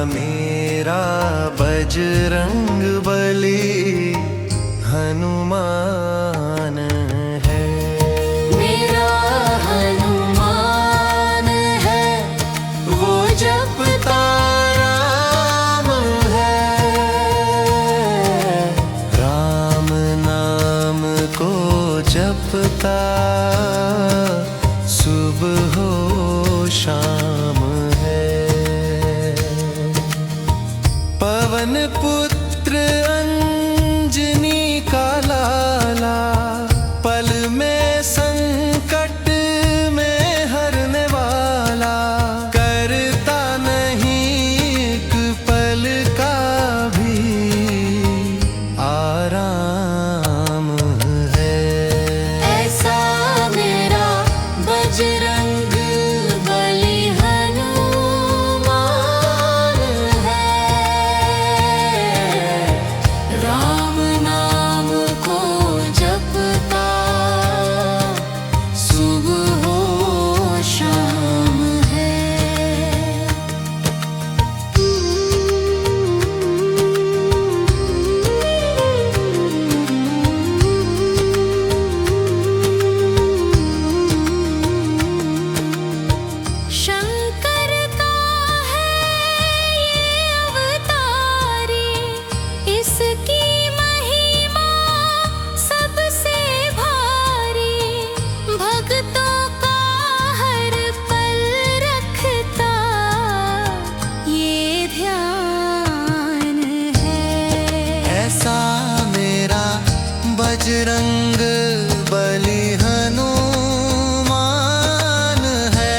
मेरा बजरंग बली हनुमान है। मेरा हनुमान है, वो जपता राम है। राम नाम को जपता सुबह हो शाम है। पवन पुत्र अंजनी का लाला, पल में संकट में हरने वाला। करता नहीं एक पल का भी आराम है। ऐसा मेरा बजरंग बली हनुमान है। राम नाम को जपता सुबह हो शाम है। शंकर का है ये अवतारी, इसकी महिमा सबसे भारी। भक्तों का हर पल रखता ये ध्यान है। ऐसा मेरा बजरंग बली हनुमान है।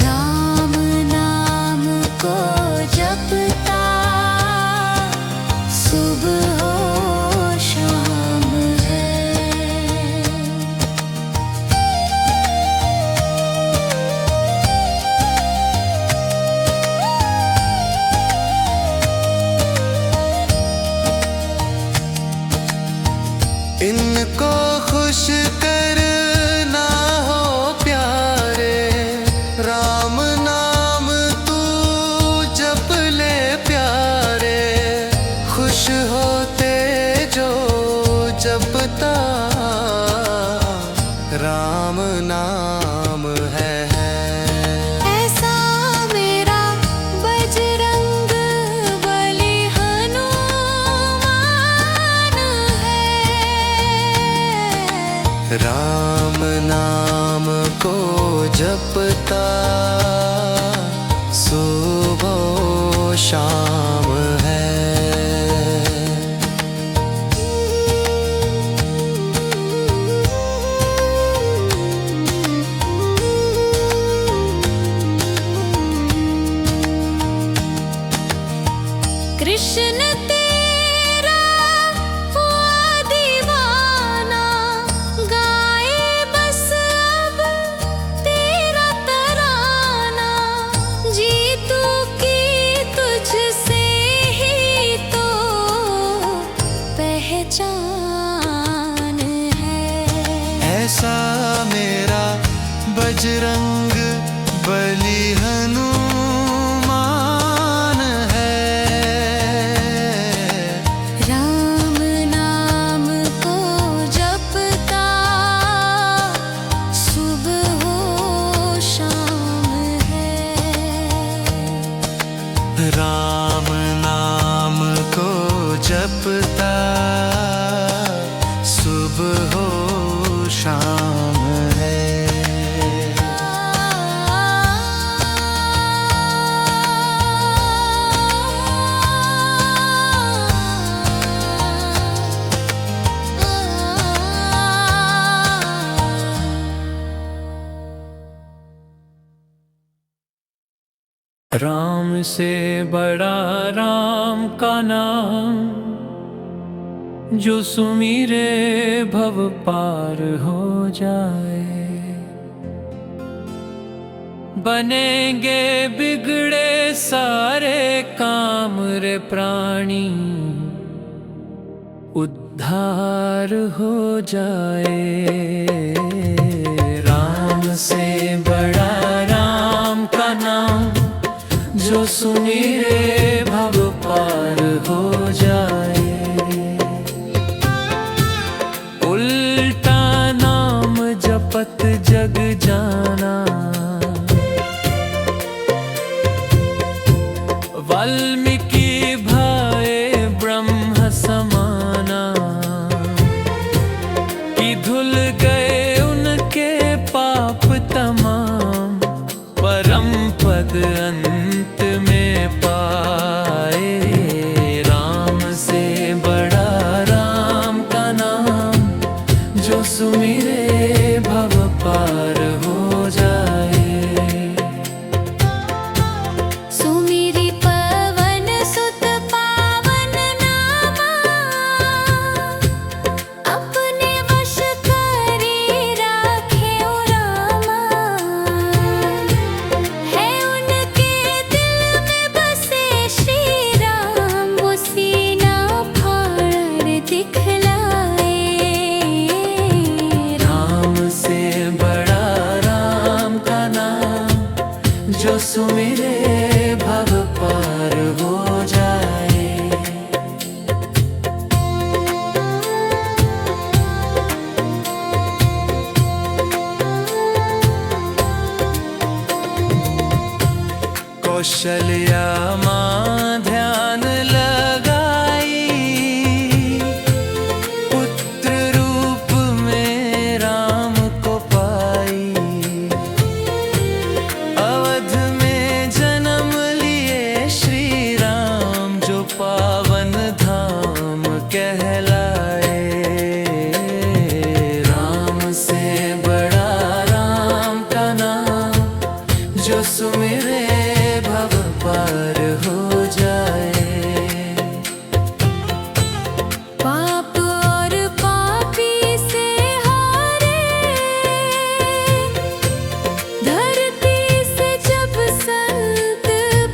राम नाम को जपता सुबह हो शाम है। इनको खुश करना हो प्यारे, राम नाम तू जप ले प्यारे। खुश होते जो जपता राम नाम है। ऐसा मेरा बजरंग बली हनुमान है। राम नाम को जपता सुबह शाम है। कृष्ण तेरा हुआ दीवाना, गाए बस अब तेरा तराना। जीतू की तुझसे ही तो पहचान है। ऐसा मेरा बजरंग बली हनुमान है। राम नाम को जपता सुबह हो शाम है। राम नाम को जपता सुबह हो शाम है। राम से बड़ा राम का नाम, जो सुमिरे भव पार हो जाए। बनेंगे बिगड़े सारे काम रे प्राणी, उद्धार हो जाए। राम से बड़ा राम का नाम, जो सुमिरे भव पार हो जाए। उल्टा नाम जपत जग जाना, वाल्मीकि भाए ब्रह्म समाना, कि धुल गए उनके पाप तमाम, परम पद अंत में पाए। राम से बड़ा राम का नाम, जो सुमिरे भव पार हो जाए। सुमिरि पवन सुत पावन नामा, अपने वश करे राखे रामा। है उनके दिल में बसे श्री राम, वो सीना फाड़ दिखलाए। राम से बड़ा राम का नाम, जो सुमिरे भव पार हो जाए। कौशल्या माँ ध्यान लगाई, पुत्र रूप में राम को पाई। अवध में जन्म लिए श्री राम, जो पावन धाम कहलाए। राम से बड़ा राम का नाम, जो सुमिरे भव पार हो जाए। पाप और पापी से हारे, धरती से जब संत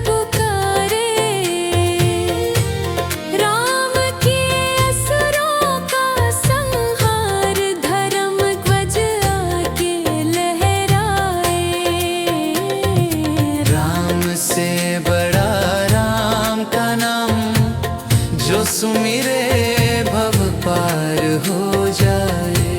पुकारे। राम के असुरों का संहार, धर्म ध्वज आगे लहराए। राम से बड़ा राम का नाम, जो सुमिरे भव पार हो जाए।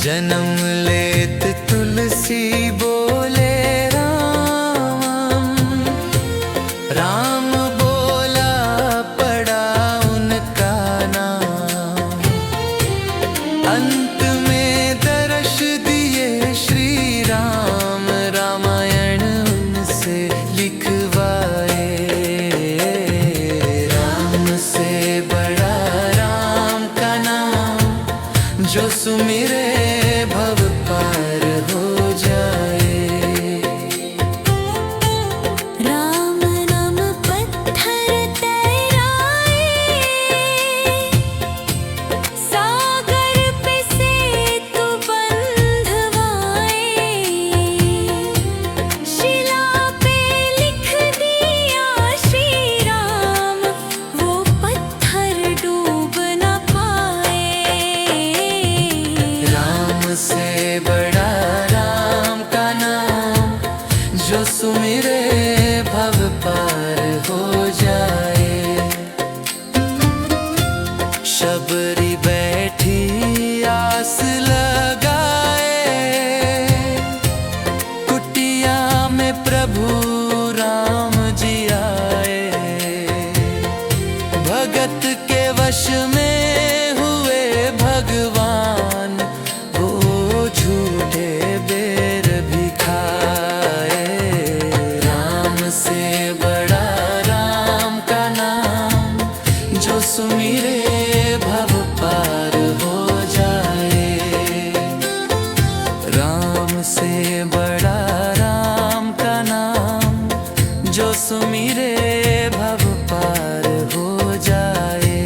जन्म लेत तुलसी बोले राम, राम बोला पड़ा उनका नाम। अंत में दर्श दिए श्री राम, रामायण उनसे लिखवाए। राम से बड़ा राम का नाम, जो सुमिरे भव पार हो जाए। राम नाम पत्थर तैराए, सागर पे सेतु बंधवाए। शिला पे लिख दिया श्री राम, वो पत्थर डूब न पाए। राम से बड़ा राम का नाम, जो सुमिरे भव पार हो जाए। शबरी बैठी आस लगाए, कुटिया में प्रभु राम जी आए। भगत के वश में हुए भगवान, वो झूठे बेर भी खाए। राम से बड़ा राम का नाम, जो सुमिरे भव पार हो जाए। राम से बड़ा राम का नाम, जो सुमिरे भव पार हो जाए।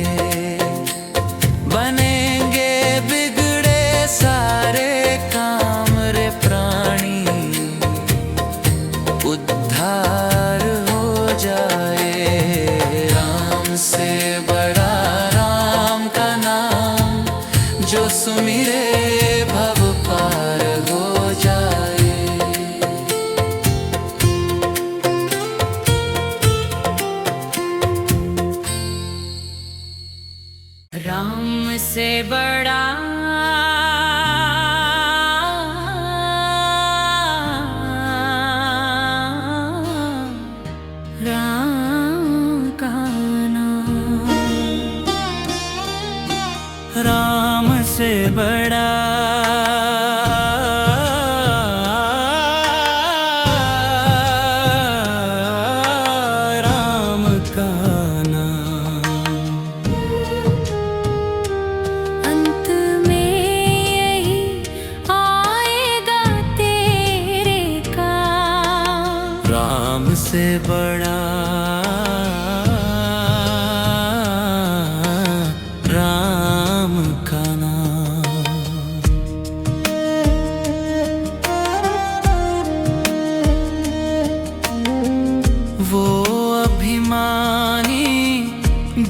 बनेंगे बिगड़े सारे काम रे प्राणी, उद्धार हो जाए। राम से बड़ा राम से बड़ा राम का नाम। राम से बड़ा राम का नाम। अंत में यही आएगा तेरे काम। राम से बड़ा राम का नाम। वो अभिमानी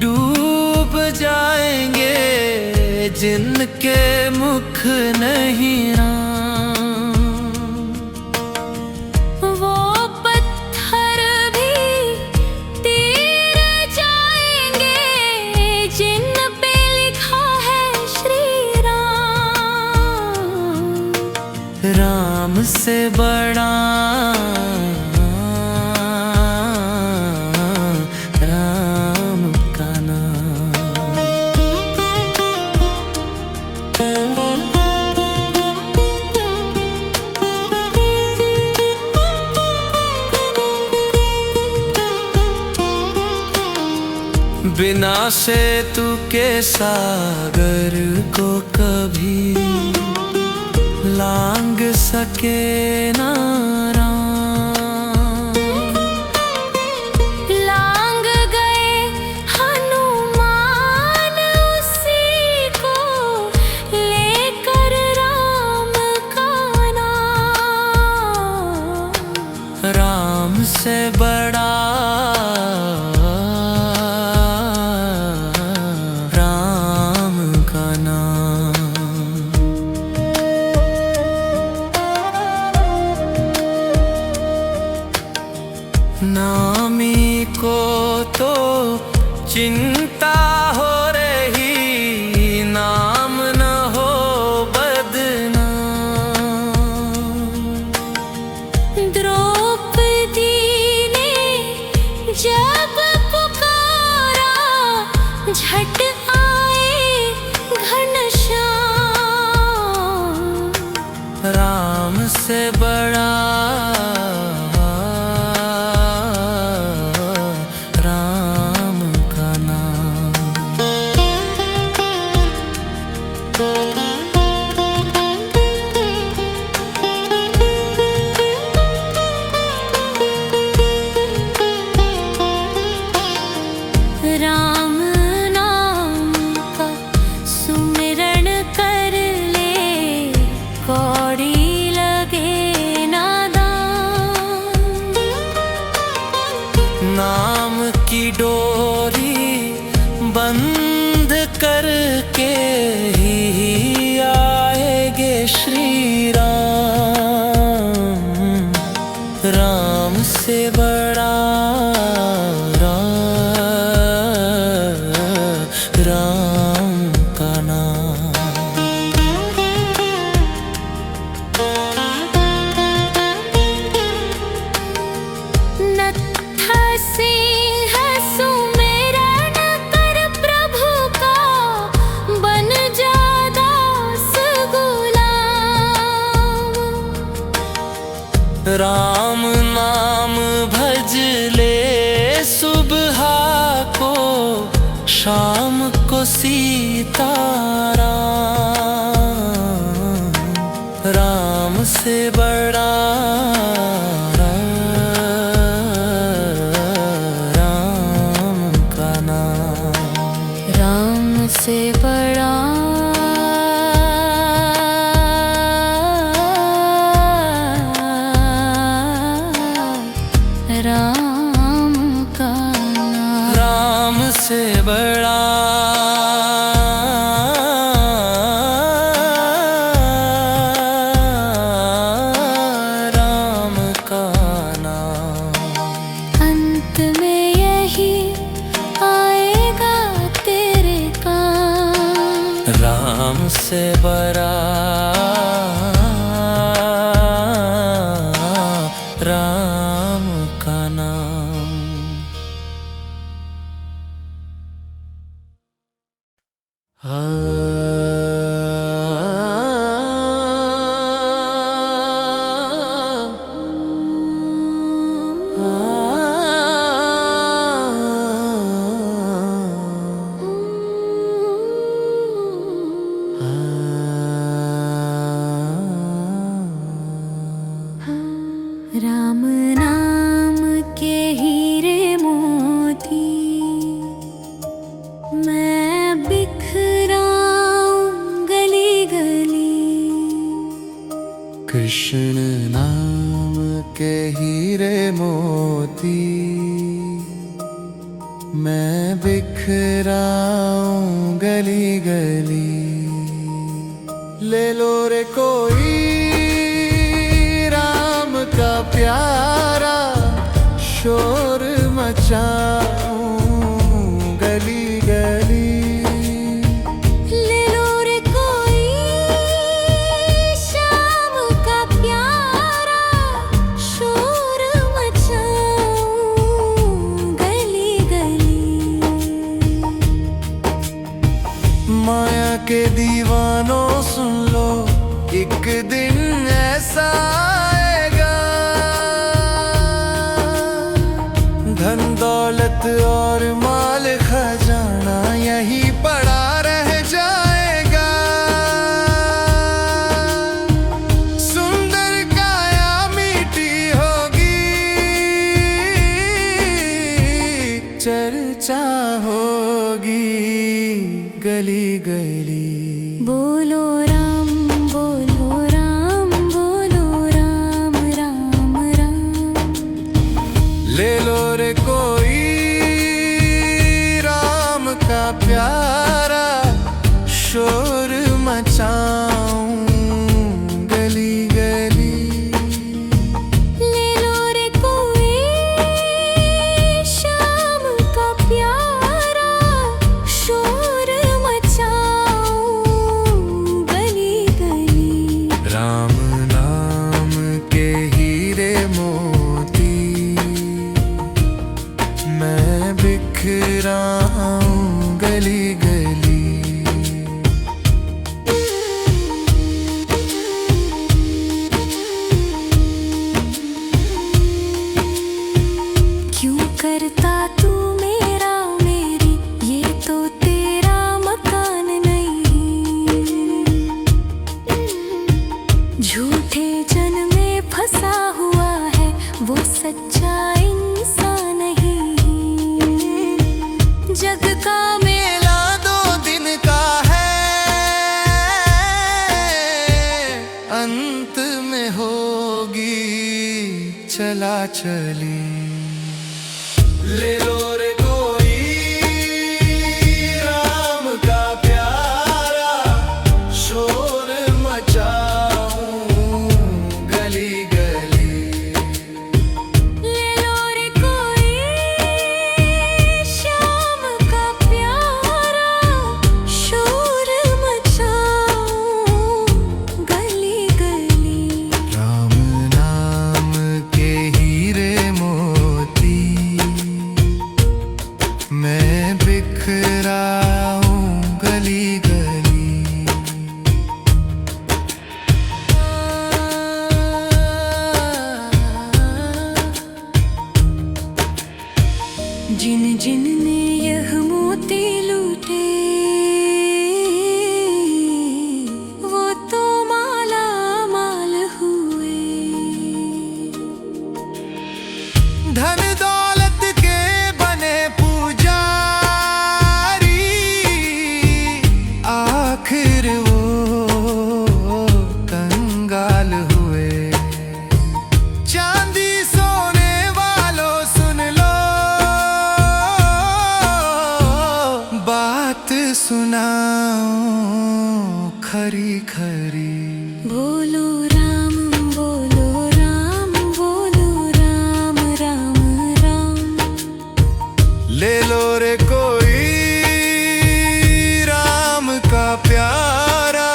डूब जाएंगे जिनके मुख नहीं राम। वो पत्थर भी तीर जाएंगे जिन पे लिखा है श्री राम। राम से बड़ा राम का नाम। बिना सेतु के सागर को कभी लांग सके ना राम। लांग गए हनुमान उसी को लेकर राम का नाम। राम से बड़ा राम का नाम। नामी को तो चिंता हो रही, नाम न हो बदनाम। द्रौपदी ने जब पुकारा झट आए घनश्याम। राम से बड़ा राम का नाम। राम नाम का सुमिरण कर ले कौड़ी लगे नादान। नाम की डोरी बंद करके ही आएगे श्री राम। राम से बड़ा राम का नाम। नत्थ सिंह सुमिरन कर प्रभु का बन जा दास गुलाम। राम नाम भज ले सुबह को, शाम को सीताराम। राम से बड़ा राम का नाम। राम से बड़ा राम का नाम। राम से बड़ा राम का नाम। अंत में यही आएगा तेरे काम। से बड़ा राम का नाम। राम नाम के हीरे मोती मैं बिखराऊं गली गली। कृष्ण नाम के हीरे मोती मैं बिखराऊं गली गली। ले लो रे कोई राम का प्यारा, शोर मचाऊं गली गली। ले लो रे कोई शाम का प्यारा, शोर मचाऊं गली गली। माया के दीवानों सुन लो, एक दिन ऐसा आएगा, धन दौलत और माल खजाना यही पड़ा रह जाएगा। सुंदर काया मीठी होगी, चर्चा होगी गली गली। बोलो राम बोलो राम बोलो राम राम राम। ले लो रे कोई राम का प्यारा, शोर मचाऊं गली गली। ले लो रे कोई शाम का प्यारा, शोर मचाऊं गली गली। राम नाम के हीरे मोती मैं बिखराऊं गली गली। क्यों करता तू मेरा मेरी, ये तो तेरा मकान नहीं। झूठे जन में फंसा हुआ है, वो सच्चा इंसान नहीं। जग का मेला 2 दिन का है, अंत में होगी चला चली। ले लो रे कोई राम का प्यारा, शोर मचाऊं गली गली। ले लो रे कोई शाम का प्यारा, शोर मचाऊं गली गली। राम नाम के हीरे मोती मैं बिखराऊं गली गली। जिन जिन ने यह मोती लूटे, वो तो माला माल हुए। धन दौलत के बने पुजारी, आखिर वो कंगाल हुए। चांदी सोने वालों सुन लो, बात सुनाओ खरी खरी। बोलो राम बोलो राम बोलो राम राम राम। ले लो रे कोई राम का प्यारा,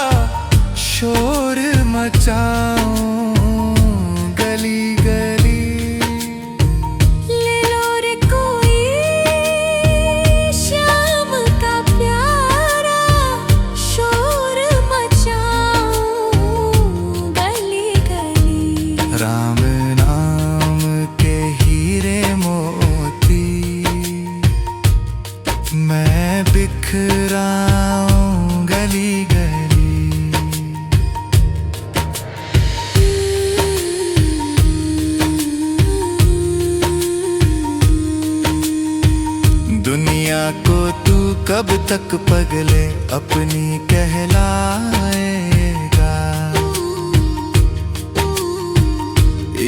दुनिया को तू कब तक पगले अपनी कहलाएगा।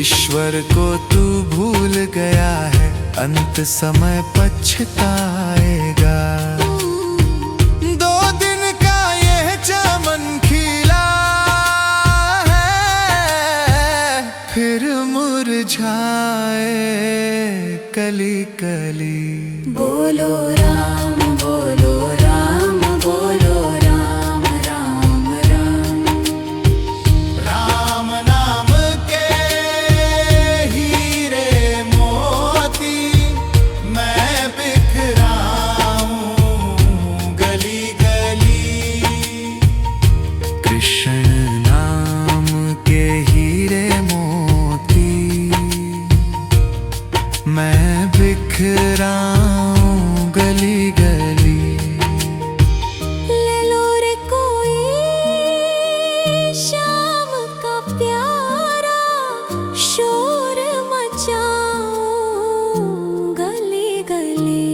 ईश्वर को तू भूल गया है, अंत समय पछताएगा। दो दिन का यह चमन खिला है, फिर मुरझाए कली कली। बोलो राम बोलो राम बोलो राम राम राम। राम नाम के हीरे मोती मैं बिखराऊं गली गली। कृष्ण नाम के हीरे मोती मैं बिखराऊं गली गली। ले लो रे कोई शाम का प्यारा, शोर मचाऊं गली गली।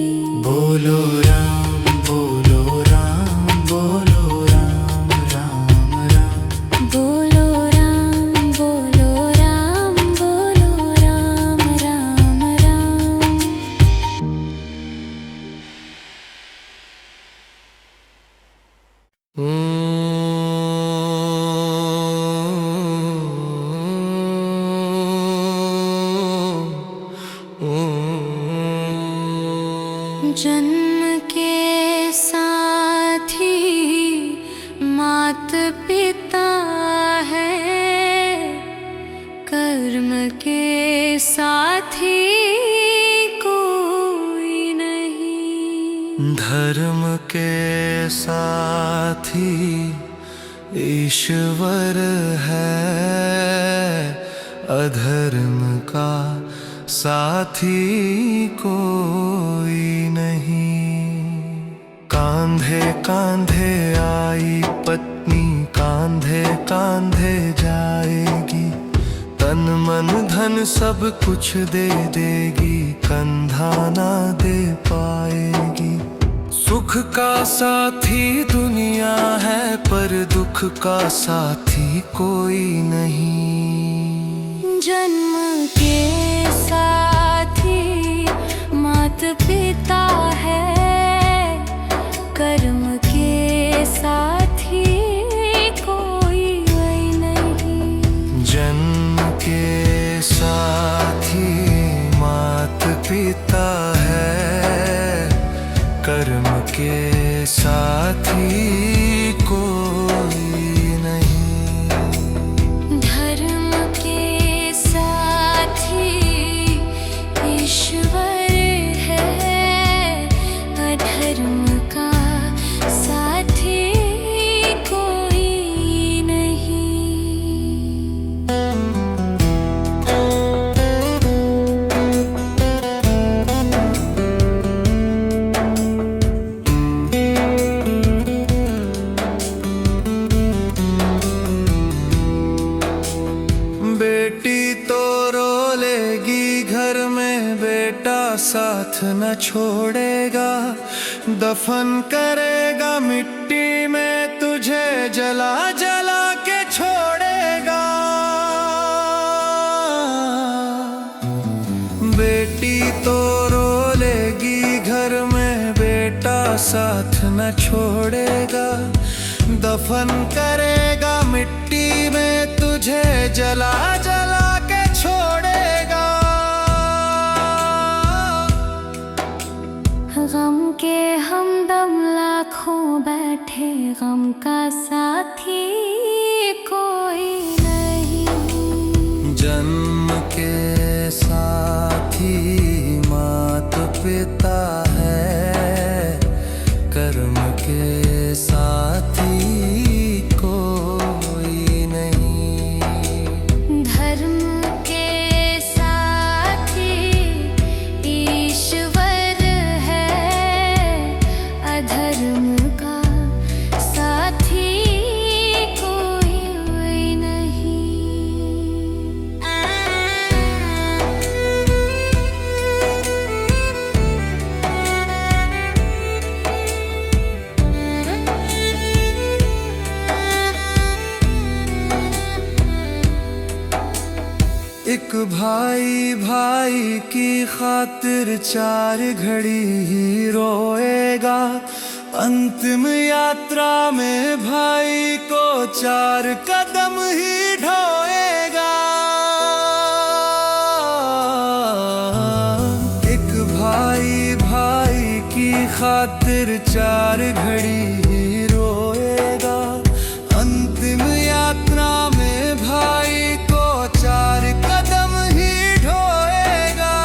बोलो राम बोलो राम बोलो राम राम राम। बोलो राम बोलो राम बोलो राम राम राम। जन्म के साथी मात पिता है, कर्म के साथी कोई नहीं। धर्म के साथी ईश्वर है, अधर्म का साथी कोई नहीं। कांधे कांधे आई पत्नी, कांधे कांधे जाएगी। तन मन धन सब कुछ दे देगी, कंधा ना दे पाएगी। सुख का साथी दुनिया है, पर दुख का साथी कोई नहीं। जन्म के साथी मात पिता है, कर्म के साथी कोई वही नहीं। जन्म के साथी मात पिता है, कर्म के साथी कोई नहीं। धर्म के साथी ईश्वर है, अधर्म का साथी कोई नहीं। बेटी तो रो लेगी घर में, बेटा साथ न छोड़ेगा। दफन करेगा मिट्टी में, तुझे जला जला के छोड़ेगा। बेटी तो रो लेगी घर में, बेटा साथ न छोड़ेगा। दफन करेगा मिट्टी में, तुझे जला जला के छोड़ेगा। गम के हमदम लाखों बैठे, गम का साथी कोई नहीं। जन्म के साथी मात पिता है, कर्म के साथी कोई नहीं। धर्म के साथी ईश्वर है, अधर्म का साथी कोई नहीं। भाई भाई की खातिर 4 घड़ी ही रोएगा, अंतिम यात्रा में भाई को 4 कदम ही ढोएगा। एक भाई भाई की खातिर 4 घड़ी ही रोएगा, अंतिम यात्रा में भाई को 4 कदम ही ढोएगा।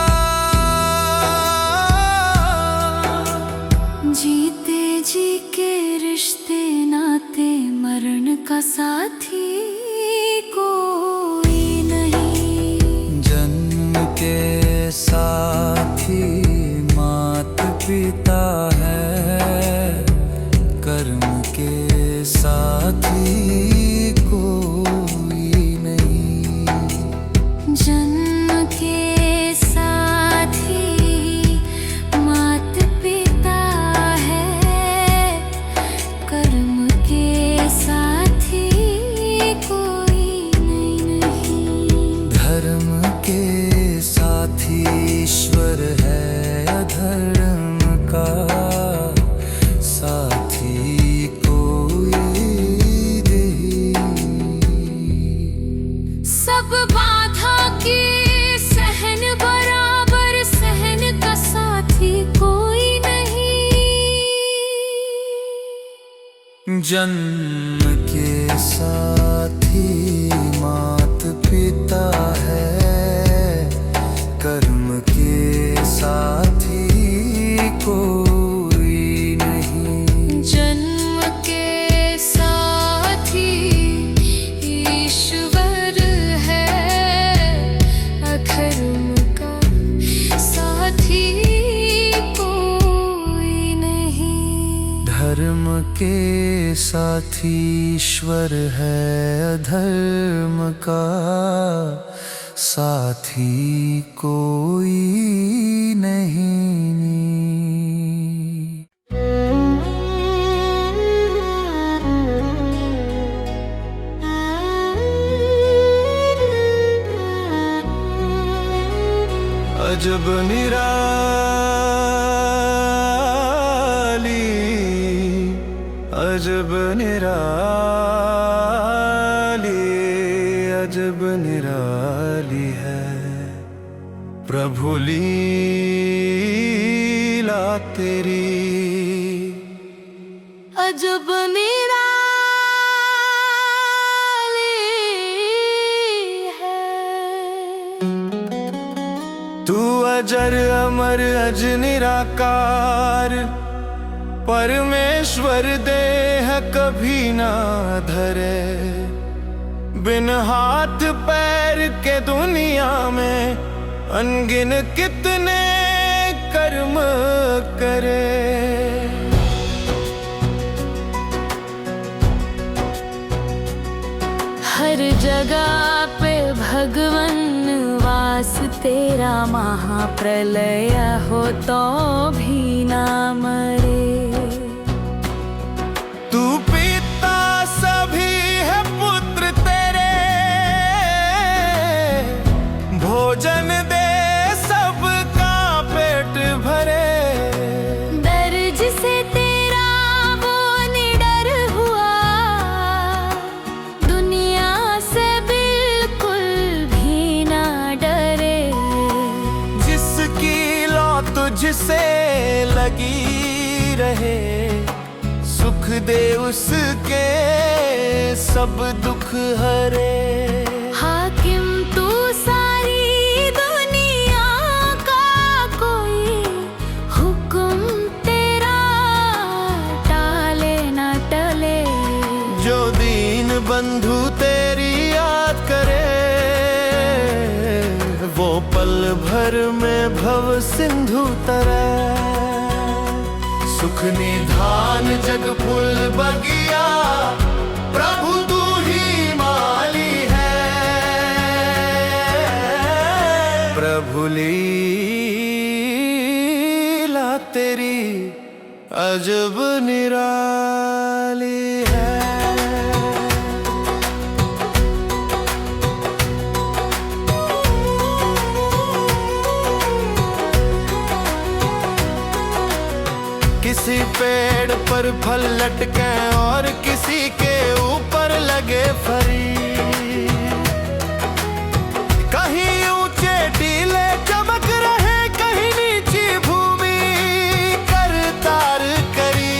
जीते जी के रिश्ते नाते मरण का साथी कोई नहीं। जन्म के साथी मात पिता है, कर्म के साथी कोई नहीं। जन्म के साथी मात पिता है, कर्म के साथी कोई नहीं। धर्म के साथी ईश्वर है, अधर्म का साथी कोई नहीं। सब बाधा की सहन बराबर सहन का साथी कोई नहीं। जन्म के साथी मात पिता है, कर्म के साथी कोई नहीं। जन्म के साथी ईश्वर है, अधर्म का साथी कोई नहीं। धर्म के साथी ईश्वर है, अधर्म का साथी कोई नहीं। अजब निराली, अजब निराली, अजब निराली है प्रभु लीला तेरी। अजब निराली है। तू अजर अमर अज निराकार, परमेश्वर देह कभी ना धरे। बिन हाथ पैर के दुनिया में अनगिन कितने कर्म करे। हर जगह पे भगवन वास तेरा, महाप्रलय हो तो भी ना मरे। तू पिता सभी है पुत्र तेरे, भोजन दे सबका पेट भरे। दर्ज से तेरा वो निडर हुआ, दुनिया से बिल्कुल भी ना डरे। जिसकी लौ तुझसे लगी रहे, सुख दे उसके सब दुख हरे। हाकिम तू सारी दुनिया का, कोई हुक्म तेरा टाले ना टले। जो दीन बंधु तेरी याद करे, वो पल भर में भव सिंधु तरे। सुख निधान जग फूल बगिया, प्रभु तू ही माली है। प्रभु लीला तेरी अजब निराली है। किसी पेड़ पर फल लटके और किसी के ऊपर लगे फरी। कहीं ऊंचे टीले चमक रहे, कहीं नीची भूमि कर तार करी।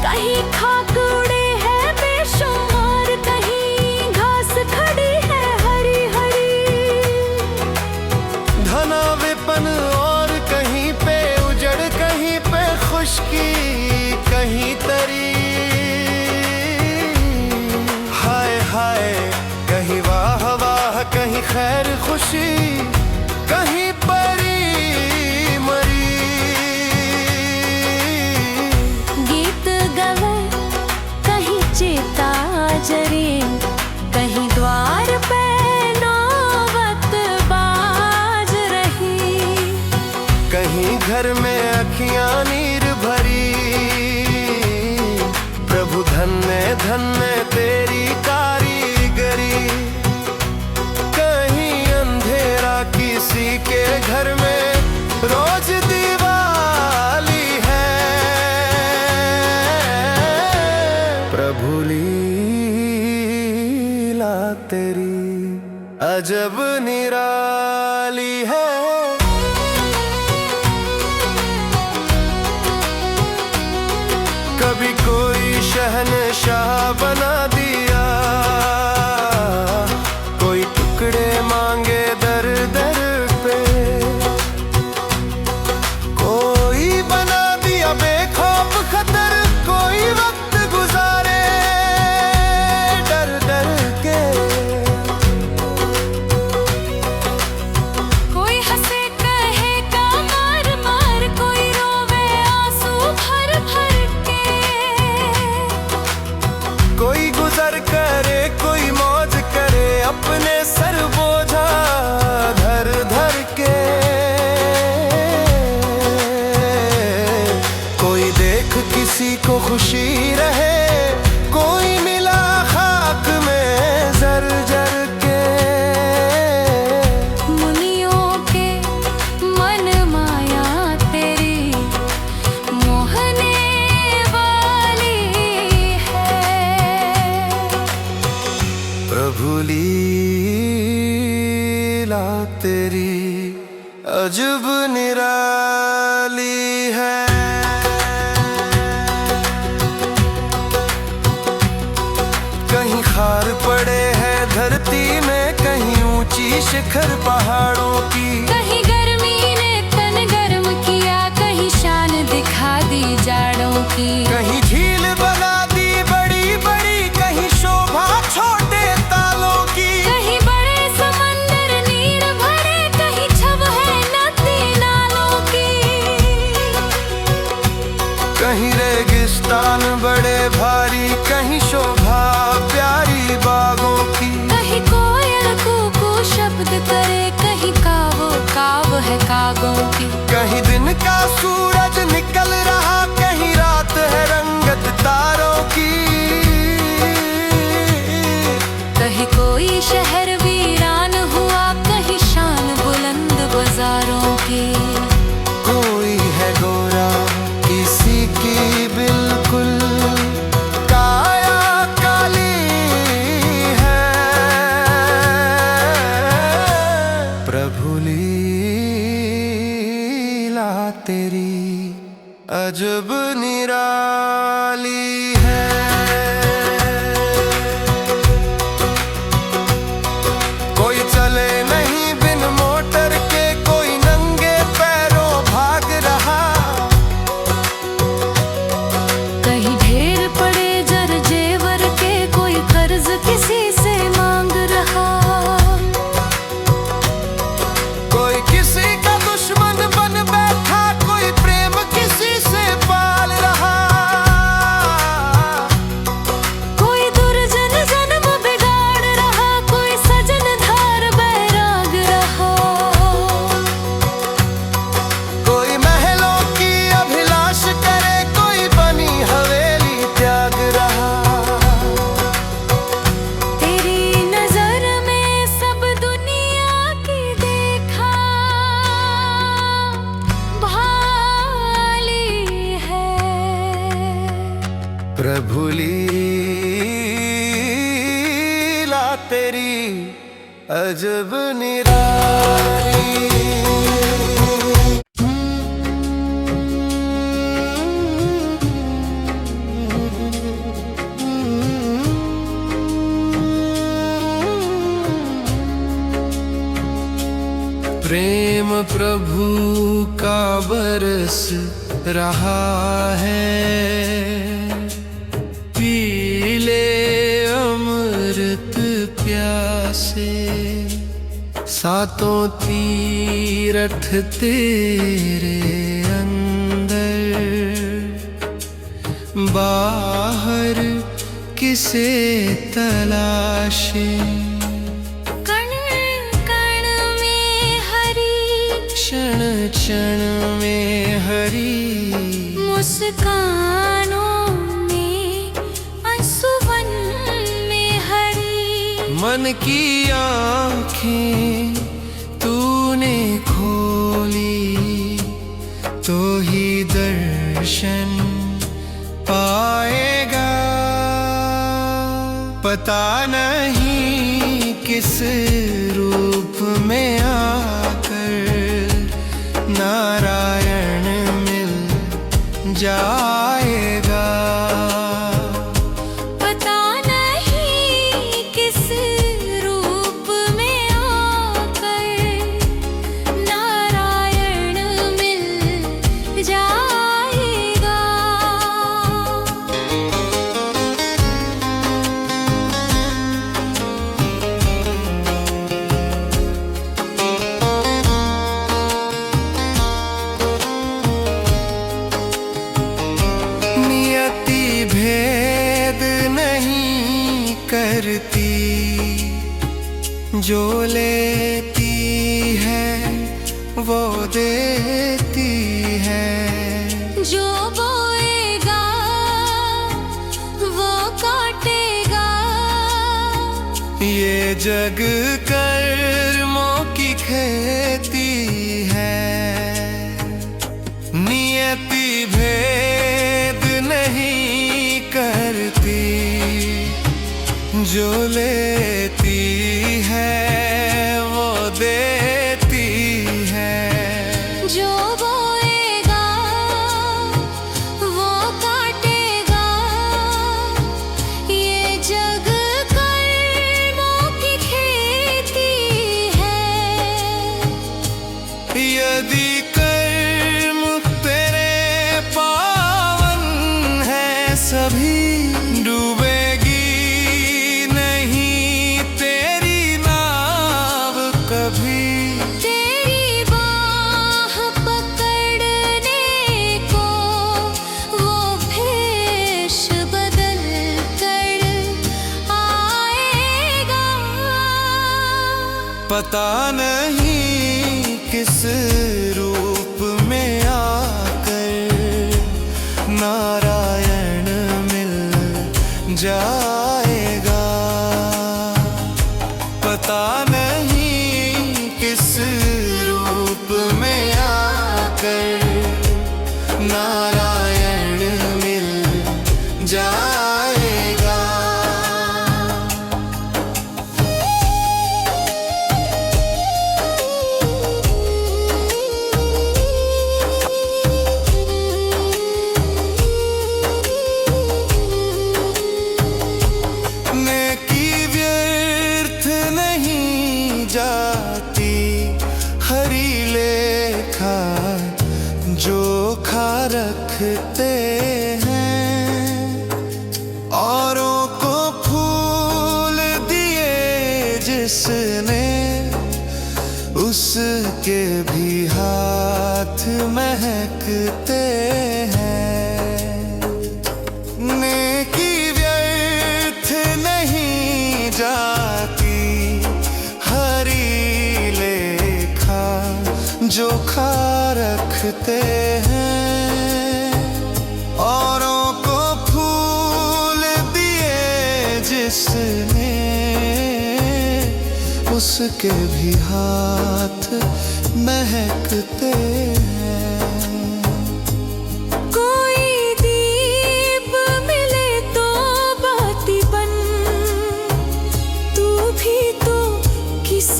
कहीं खाक उड़े है बेशुमार, कहीं घास खड़ी है हरी हरी। धना विपन और कहीं पे उजड़, कहीं पे खुशकी कहीं तरी। हाय हाय कहीं वाह वाह, कहीं खैर खुशी, कहीं परी मरी। गीत गवे कहीं चेता जरे, कहीं द्वार पे नौबत बाज रही। कहीं घर में अखियां नीर भरी। प्रभु धन्य धन्य तेरी कारीगरी। कहीं अंधेरा किसी के घर में रोज दिवाली है। प्रभु लीला तेरी अजब निराली है। कभी कोई शहंशाह बना दिया, कोई टुकड़े मांगे दर दर पे। कोई बना दिया बेखौफ खतर, कोई वक्त गुजारे डर डर के। कोई हंसे कहे का मार मार, कोई रोवे आंसू भर भर के। कोई गुजर करे कोई मौज करे, अपने सर बोझा धर धर के। कोई देख किसी को खुशी रहे, कोई मिला खाक में जर जर के। मुनियों के मन माया तेरी मोहने वाली है। प्रभु लीला तेरी अजब निराली है। कहीं खार पड़े हैं धरती में, कहीं ऊंची शिखर पहाड़ों की। कहीं गर्मी ने तन गर्म किया, कहीं शान दिखा दी जाड़ों की। कहीं झील बना दी बड़ी बड़ी, कहीं शोभा छोटे तालों की। कहीं बड़े समंदर नीर भरे, कहीं छब है नदी नालों की। कहीं रेगिस्तान बड़े भारी, कहीं शोभा प्यारी बागों की। कहीं कोयल कूकू शब्द करे, कहीं कावो काव है कागों की। कहीं दिन का सूरज निकल रहा, कहीं रात है रंगत तारों की। कहीं कोई शहर वीरान हुआ, कहीं शान बुलंद बाजारों की। कोई है गोरा किसी की बिल्कुल काया काली है। प्रभु लीला तेरी अजब निराली है। कोई चले नहीं बिन मोटर के, कोई नंगे पैरों भाग रहा। कहीं ढेर पड़े जर जेवर के, कोई कर्ज किसी से मांग रहा। कोई किसी का दुश्मन बन बैठा, कोई प्रेम किसी से पाल रहा। अजब निराली। प्रेम प्रभु का बरस रहा है, पी ले अमृत प्यासे। सातों तीरथ तेरे अंदर, बाहर किसे तलाशे। क्षण क्षण में हरी, मुस्कानों में आंसुवन में हरी। मन की आँखें तूने खोली, तो ही दर्शन पाएगा। पता नहीं किस रूप में आकर नारायण मिल जाएगा। पता नहीं किस रूप में आकर नारायण मिल जाएगा। भेद नहीं करती, जो लेती है वो देती है। जो बोएगा वो काटेगा, ये जग कर्मों की खेती है। नियति भेद नहीं करती, जो लेती है वो देती है। जो बोएगा वो काटेगा, ये जग कर्मों की खेती है। यदि कर्म तेरे पावन है सभी, डूबेगी नहीं तेरी नाव कभी। तेरी बाह पकड़ने को वो भेष बदल कर आएगा। पता नहीं किस रूप में आकर नारायण मिल जाएगा। पता नहीं किस रूप में आकर नारायण मिल जाएगा। नेकी व्यर्थ नहीं जाती, हरी लेखा जोखा रखते हैं। औरों को फूल दिए जिसने, उसके भी हाथ महकते हैं। नेकी व्यर्थ नहीं जाती, हरी लेखा जोखा रखते हैं। औरों को फूल दिए जिसने, उसके भी हाथ महकते हैं। कोई दीप मिले तो बाती बन, तू भी तो किसी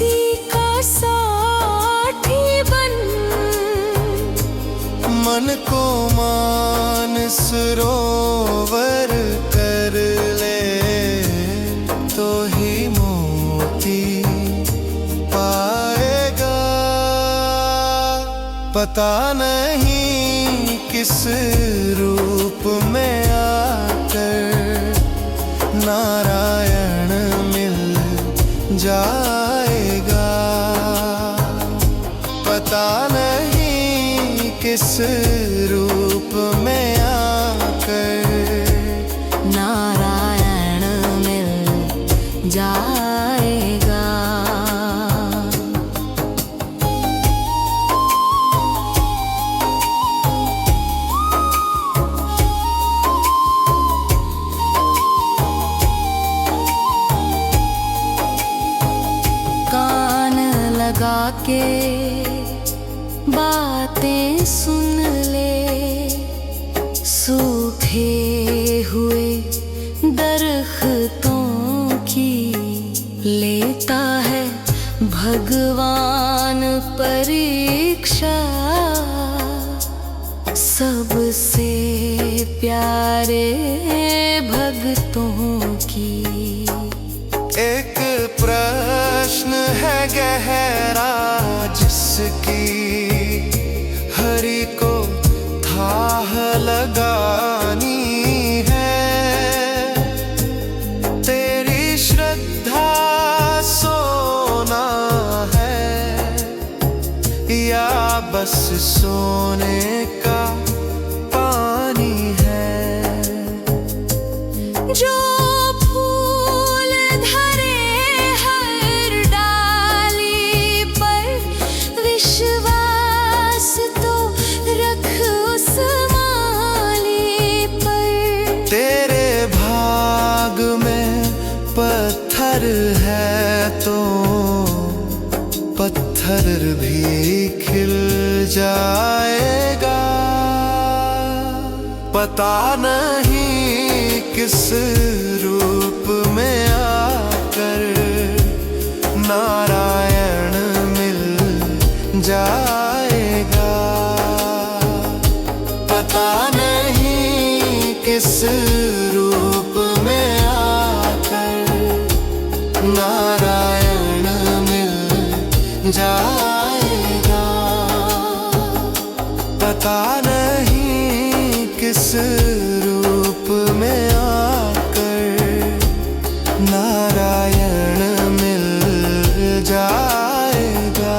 सरोवर कर ले तो ही मोती पाएगा। पता नहीं किस रूप में आकर नारायण मिल जाएगा। पता नहीं किस रूप में आकर नारायण मिल जाएगा। कान लगा के बातें सुन ले, सूखे हुए दरख्तों की लेता है भगवान परीक्षा। सबसे प्यारे भक्तों की। एक प्रश्न है गहरा जिसकी हरि को थाह लगानी है। तेरी श्रद्धा सोना है या बस सोने का पानी है। जो फूल धरे हर डाली पर, विश्वास तो रख उस माली पर। तेरे भाग में पत्थर है तो पत्थर भी खिल जाएगा। पता नहीं किस रूप में आकर नारायण मिल जाएगा। पता नहीं किस रूप में आकर नारायण मिल जाएगा। पता नहीं किस रूप में आकर नारायण मिल जाएगा।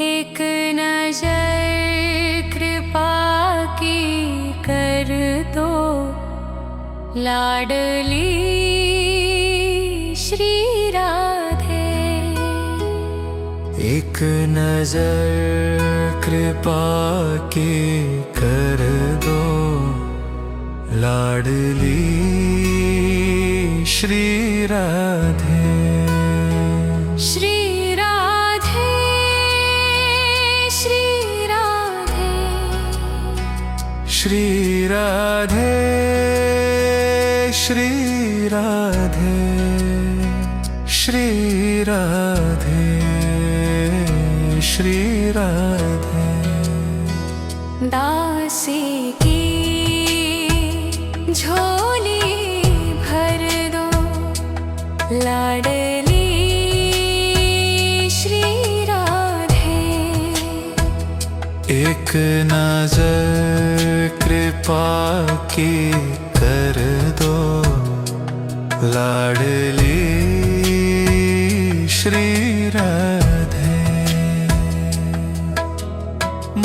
एक नजर कृपा की कर दो, लाडली श्री राधे। एक नजर कृपा की कर दो, लाडली श्री राधे। श्री राधे, श्री राधे, श्री राधे, श्री राधे, श्री राधे, श्री राधे। दासी की झोली भर दो, लाडली श्री राधे। एक नजर कृपा की कर दो, लाडली श्री राधे।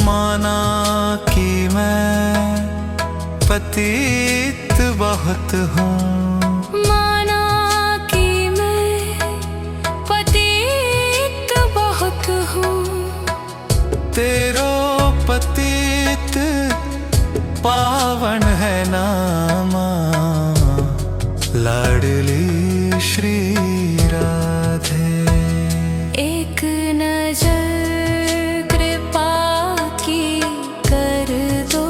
माना कि मैं पतित बहुत हूँ, माना कि मैं पतित बहुत हूँ। तेरो पतित पावन है नामा, लाडली श्री राधे। एक नजर कृपा की कर दो,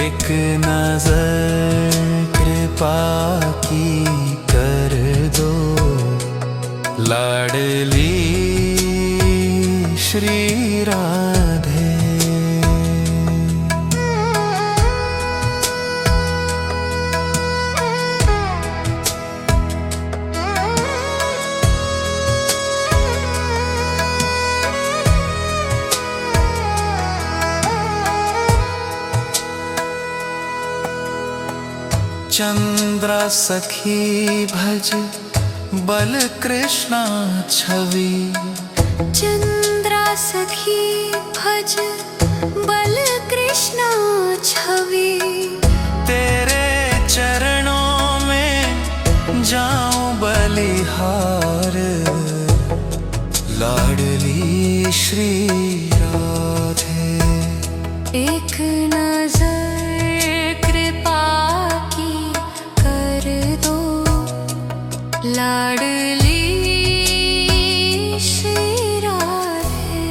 एक नजर कृपा की कर दो, लाडली श्री राधे। चंद्रा सखी भज बल कृष्णा छवि, चंद्रा सखी भज बल कृष्णा छवि। तेरे चरणों में जाऊं बलिहार, लाडली श्री राधे। एक नजर कृपा की कर दो, लाडली श्री राधे।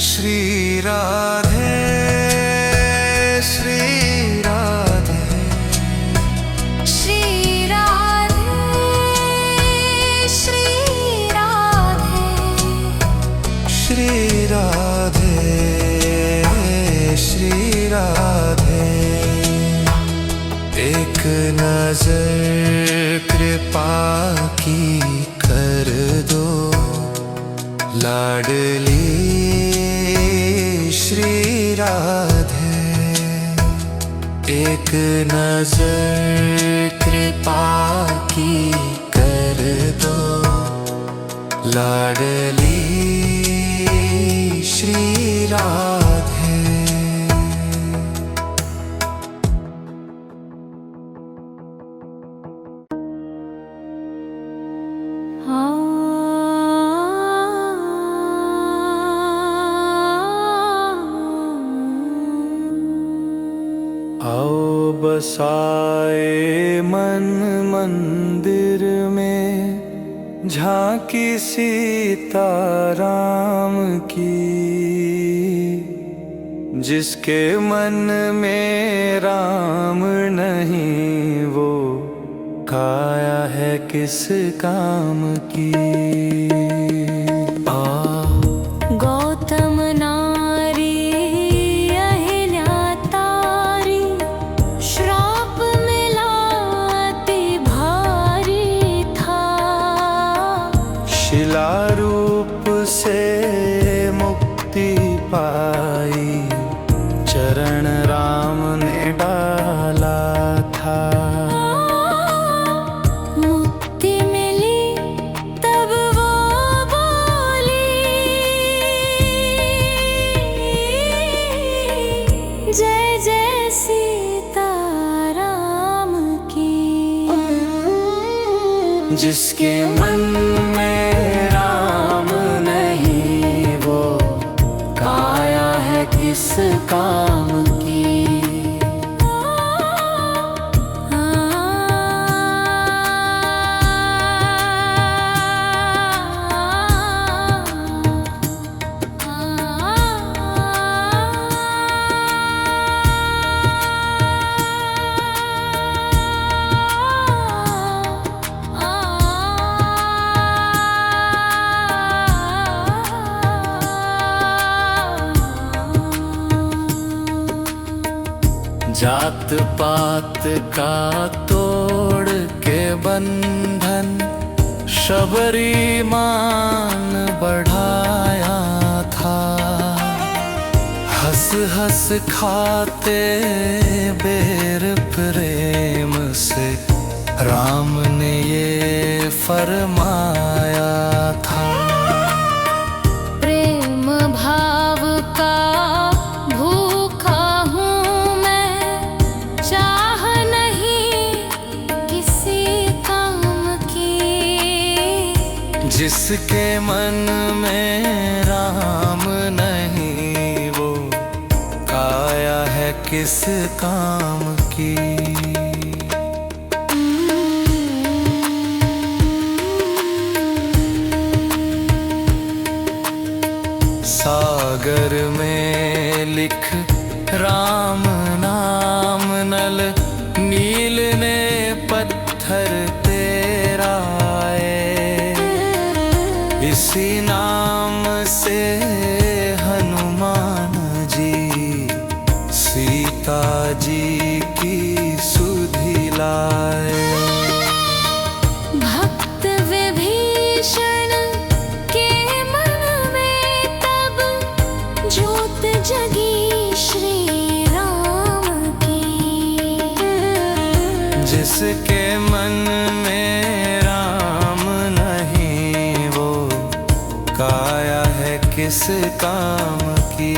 श्री राधे श्री राधे श्री राधे श्री राधे श्री राधे श्री राधे। एक नजर कृपा की कर दो, लाडली श्री राधे। एक नजर कृपा की कर दो, लाडली श्री राधे। आओ बसाए मन मंदिर में, झांकी सीताराम की। जिसके मन में राम नहीं, वो काया है किस काम की। गौतम नारी अहिल्या तारी, श्राप मिला अति भारी था। शिला रूप से मुक्ति पाई, चरण राम ने डाला था। मुक्ति मिली तब वो बोली, जय जय सीताराम की। जिसके मन में राम नहीं, वो काया है किस काम की। जात पात का तोड़ के बंधन, शबरी मान बढ़ाया था। हंस हंस खाते बेर प्रेम से, राम ने ये फरमाया था। प्रेम भाव का भूखा हूँ मैं, चाह नहीं किसी काम की। जिसके मन में राम नहीं, वो काया है किस काम की। सागर में लिख राम इसी नाम से हनुमान जी सीता जी की सुधि लाए। भक्त विभीषण के मन में तब ज्योत जगी श्री राम की। जिसके मन में राम नहीं वो काया है किस काम की।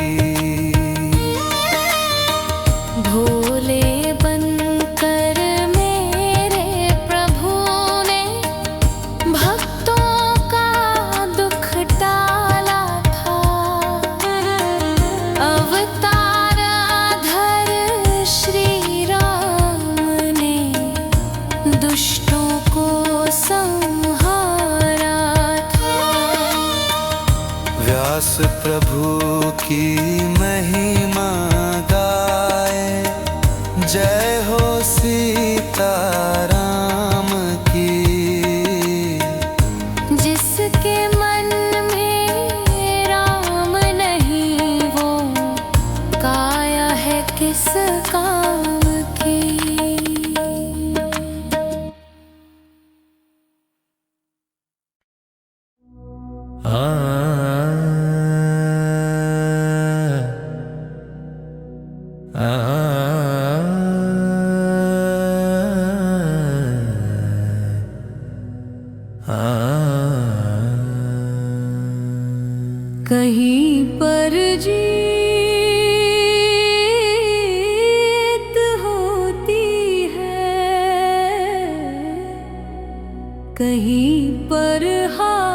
भोले बनकर मेरे प्रभु ने भक्तों का दुख टाला था। अवतार धर श्री राम ने दुष्टों को संहारा था। व्यास प्रभु की महिमा गाए, जय हो सीता राम की। जिसके मन में राम नहीं वो काया है किस काम की। कहीं पर जीत होती है, कहीं पर हार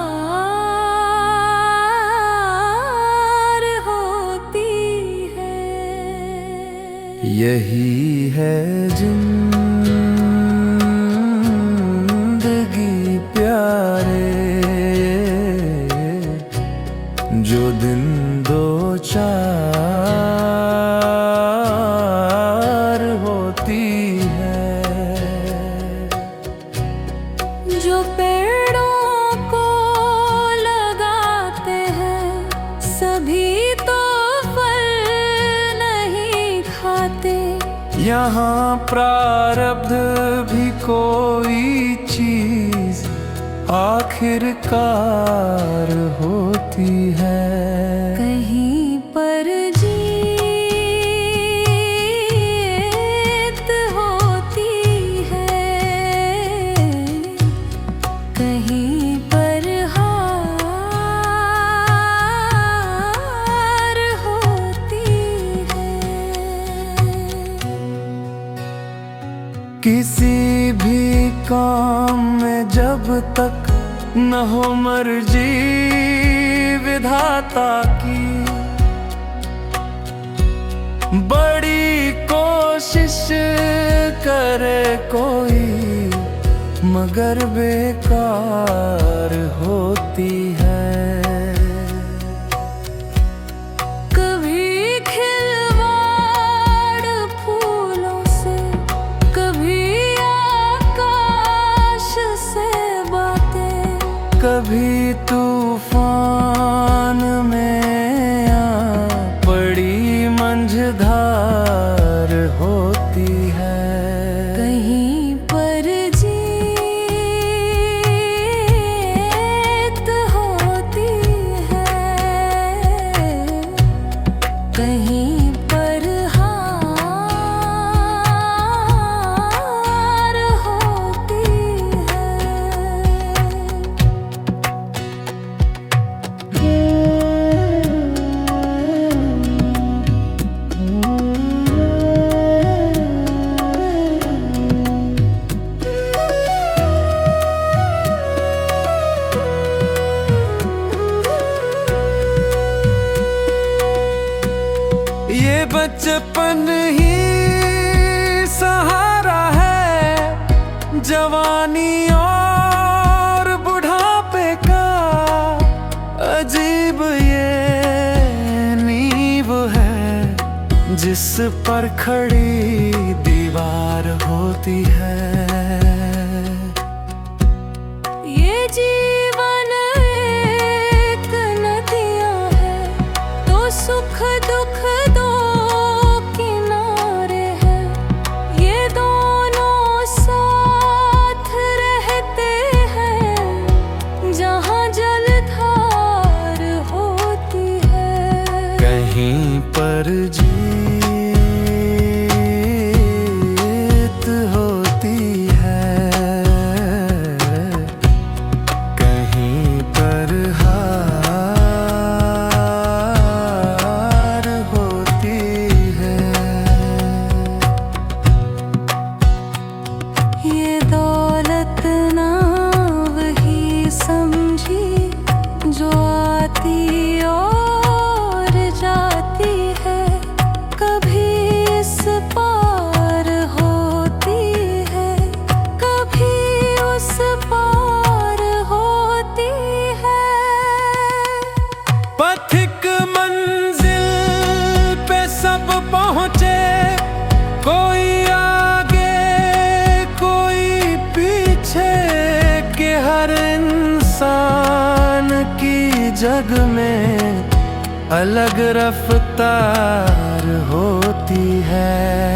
होती है। यही है जिंदगी प्यारे, जो दिन दो चार होती है। जो पेड़ों को लगाते हैं सभी तो फल नहीं खाते। यहाँ प्रारब्ध भी कोई चीज आखिरकार होती है। कहीं पर जीत होती है, कहीं पर हार होती है। किसी भी काम में जब तक न हो मर्जी विधाता की, बड़ी कोशिश करे कोई मगर बेकार होती है। कभी खिलवाड़ फूलों से, कभी आकाश से बातें, कभी तूफान में आ पड़ी मंझधार होती है। कहीं पर जीत होती है, कहीं पर हार होती है। ये बचपन ही सहारा है, जवानी और बुढ़ापे का अजीब ये नींव है, जिस पर खड़ी दीवार होती है। ये जीवन जग में अलग रफ्तार होती है।